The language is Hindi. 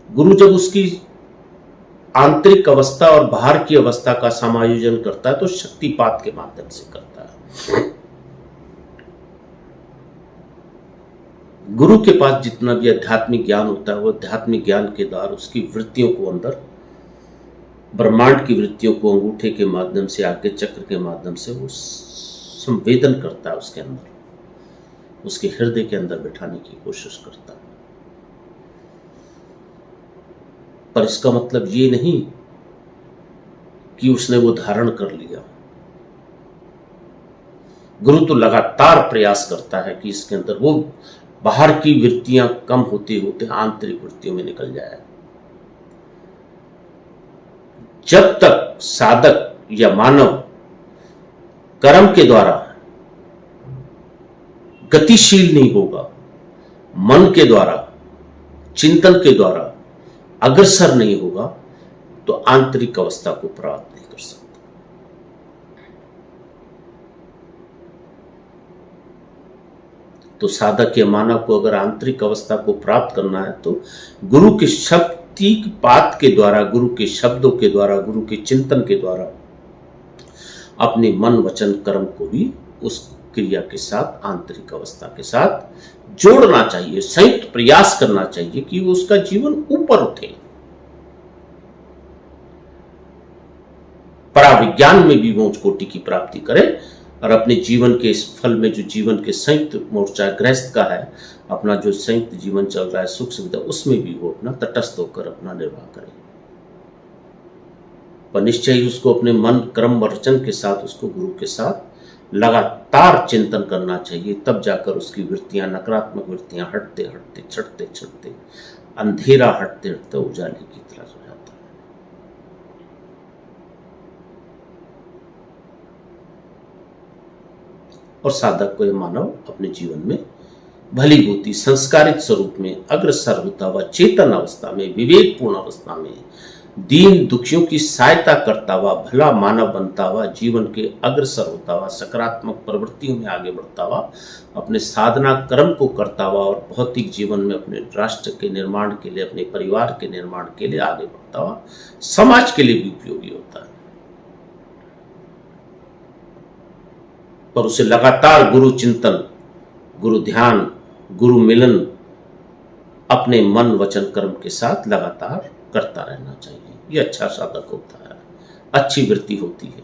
गुरु जब उसकी आंतरिक अवस्था और बाहर की अवस्था का समायोजन करता है तो शक्तिपात के माध्यम से करता है। गुरु के पास जितना भी आध्यात्मिक ज्ञान होता है वो आध्यात्मिक ज्ञान के द्वारा उसकी वृत्तियों को अंदर, ब्रह्मांड की वृत्तियों को अंगूठे के माध्यम से, आगे चक्र के माध्यम से वो संवेदन करता है, उसके अंदर, उसके हृदय के अंदर बैठाने की कोशिश करता है। पर इसका मतलब ये नहीं कि उसने वो धारण कर लिया। गुरु तो लगातार प्रयास करता है कि इसके अंदर वो बाहर की वृत्तियां कम होते होते आंतरिक वृत्तियों में निकल जाए। जब तक साधक या मानव कर्म के द्वारा गतिशील नहीं होगा, मन के द्वारा, चिंतन के द्वारा अग्रसर नहीं होगा, तो आंतरिक अवस्था को प्राप्त नहीं कर सकता। तो साधक या मानव को अगर आंतरिक अवस्था को प्राप्त करना है तो गुरु के शक्ति पात के द्वारा, गुरु के शब्दों के द्वारा, गुरु के चिंतन के द्वारा अपने मन वचन कर्म को भी उस क्रिया के साथ, आंतरिक अवस्था के साथ जोड़ना चाहिए, संयुक्त प्रयास करना चाहिए कि वो उसका जीवन ऊपर उठे, पराविज्ञान में भी वो उच्च कोटि की प्राप्ति करे और अपने जीवन के इस फल में, जो जीवन के संयुक्त मोर्चा गृहस्थ का है, अपना जो संयुक्त जीवन चल रहा है सुख सुविधा, उसमें भी वो अपना तटस्थ होकर अपना निर्वाह करे। पर निश्चय ही उसको अपने मन कर्म वचन के साथ, उसको गुरु के साथ लगातार चिंतन करना चाहिए, तब जाकर उसकी वृत्तियां, नकारात्मक वृत्तियां हटते हटते, छटते छटते, अंधेरा हटते हटते उजाले की तरह हो जाता है। और साधक को यह मानव अपने जीवन में भली बुद्धि संस्कारित स्वरूप में अग्रसर होता हुआ, चेतन अवस्था में, विवेकपूर्ण अवस्था में, दीन दुखियों की सहायता करता हुआ, भला मानव बनता हुआ, जीवन के अग्रसर होता हुआ, सकारात्मक प्रवृत्तियों में आगे बढ़ता हुआ, अपने साधना कर्म को करता हुआ और भौतिक जीवन में अपने राष्ट्र के निर्माण के लिए, अपने परिवार के निर्माण के लिए आगे बढ़ता हुआ, समाज के लिए भी उपयोगी होता है। पर उसे लगातार गुरु चिंतन, गुरु ध्यान, गुरु मिलन अपने मन वचन कर्म के साथ लगातार करता रहना चाहिए। ये अच्छा साधक होता है, अच्छी वृत्ति होती है।